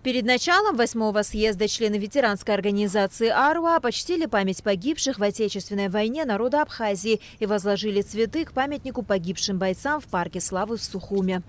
Перед началом 8-го съезда члены ветеранской организации АРУА почтили память погибших в Отечественной войне народа Абхазии и возложили цветы к памятнику погибшим бойцам в парке Славы в Сухуме.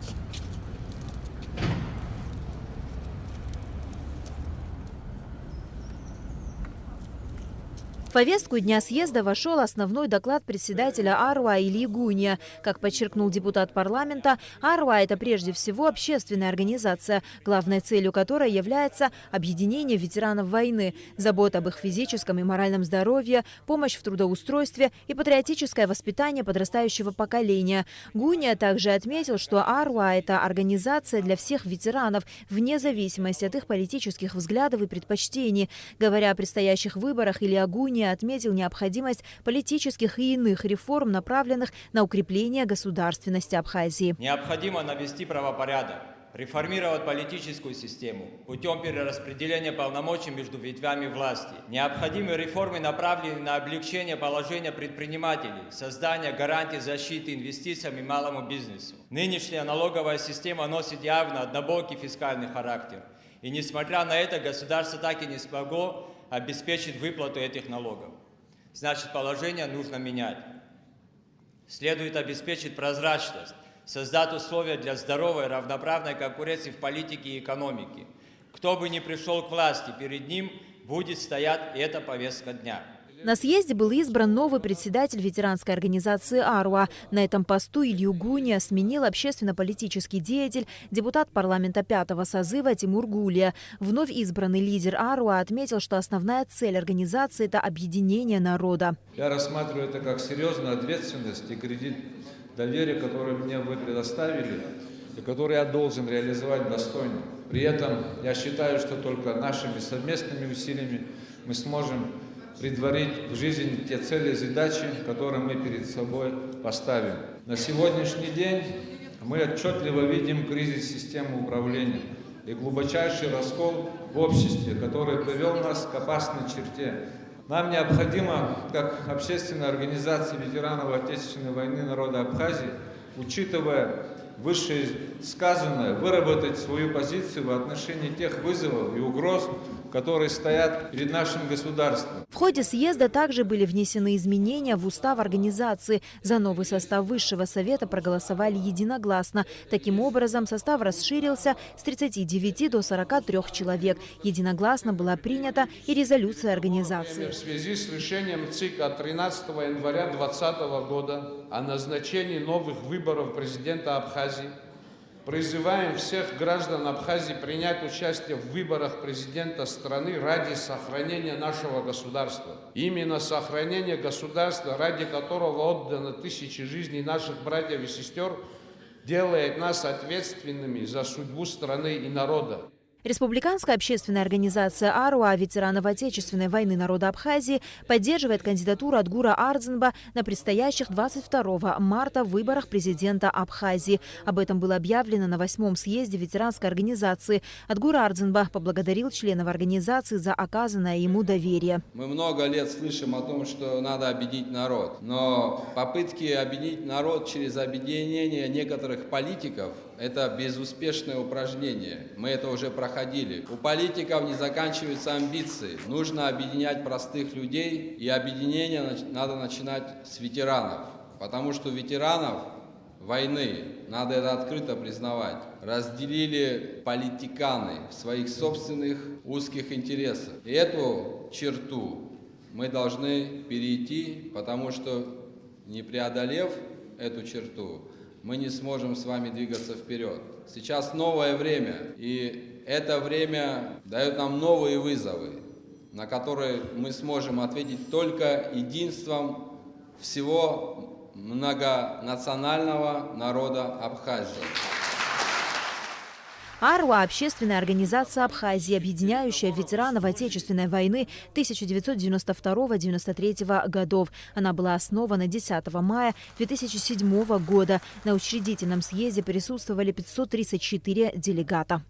В повестку дня съезда вошел основной доклад председателя АРУА Ильи Гуния. Как подчеркнул депутат парламента, АРУА – это прежде всего общественная организация, главной целью которой является объединение ветеранов войны, забота об их физическом и моральном здоровье, помощь в трудоустройстве и патриотическое воспитание подрастающего поколения. Гуния также отметил, что АРУА – это организация для всех ветеранов, вне зависимости от их политических взглядов и предпочтений. Говоря о предстоящих выборах, Илья Гуния отметил необходимость политических и иных реформ, направленных на укрепление государственности Абхазии. Необходимо навести правопорядок, реформировать политическую систему путем перераспределения полномочий между ветвями власти. Необходимы реформы, направленные на облегчение положения предпринимателей, создание гарантий защиты инвестициям и малому бизнесу. Нынешняя налоговая система носит явно однобокий фискальный характер. И несмотря на это, государство так и не смогло обеспечить выплату этих налогов. Значит, положение нужно менять. Следует обеспечить прозрачность, создать условия для здоровой, равноправной конкуренции в политике и экономике. Кто бы ни пришел к власти, перед ним будет стоять эта повестка дня. На съезде был избран новый председатель ветеранской организации АРУА. На этом посту Илью Гуния сменил общественно-политический деятель, депутат парламента 5-го созыва Тимур Гулия. Вновь избранный лидер АРУА отметил, что основная цель организации – это объединение народа. Я рассматриваю это как серьезную ответственность и кредит доверия, который мне вы предоставили, и который я должен реализовать достойно. При этом я считаю, что только нашими совместными усилиями мы сможем предварить в жизнь те цели и задачи, которые мы перед собой поставим. На сегодняшний день мы отчетливо видим кризис системы управления и глубочайший раскол в обществе, который привел нас к опасной черте. Нам необходимо, как общественная организация ветеранов Отечественной войны народа Абхазии, учитывая вышесказанное, выработать свою позицию в отношении тех вызовов и угроз, которые стоят перед нашим государством. В ходе съезда также были внесены изменения в устав организации. За новый состав Высшего совета проголосовали единогласно. Таким образом, состав расширился с 39 до 43 человек. Единогласно была принята и резолюция организации. В связи с решением ЦИК от 13 января 2020 года о назначении новых выборов президента Абхазии, призываем всех граждан Абхазии принять участие в выборах президента страны ради сохранения нашего государства. Именно сохранение государства, ради которого отдано тысячи жизней наших братьев и сестер, делает нас ответственными за судьбу страны и народа. Республиканская общественная организация АРУА ветеранов Отечественной войны народа Абхазии поддерживает кандидатуру Адгура Ардзинба на предстоящих 22 марта выборах президента Абхазии. Об этом было объявлено на 8-м съезде ветеранской организации. Адгур Ардзинба поблагодарил членов организации за оказанное ему доверие. Мы много лет слышим о том, что надо объединить народ. Но попытки объединить народ через объединение некоторых политиков – это безуспешное упражнение. Мы это уже проходили. У политиков не заканчиваются амбиции. Нужно объединять простых людей, и объединение надо начинать с ветеранов. Потому что ветеранов войны, надо это открыто признавать, разделили политиканы в своих собственных узких интересах. И эту черту мы должны перейти, потому что, не преодолев эту черту, мы не сможем с вами двигаться вперед. Сейчас новое время, и это время дает нам новые вызовы, на которые мы сможем ответить только единством всего многонационального народа Абхазии. АРУА – общественная организация Абхазии, объединяющая ветеранов Отечественной войны 1992-1993 годов. Она была основана 10 мая 2007 года. На учредительном съезде присутствовали 534 делегата.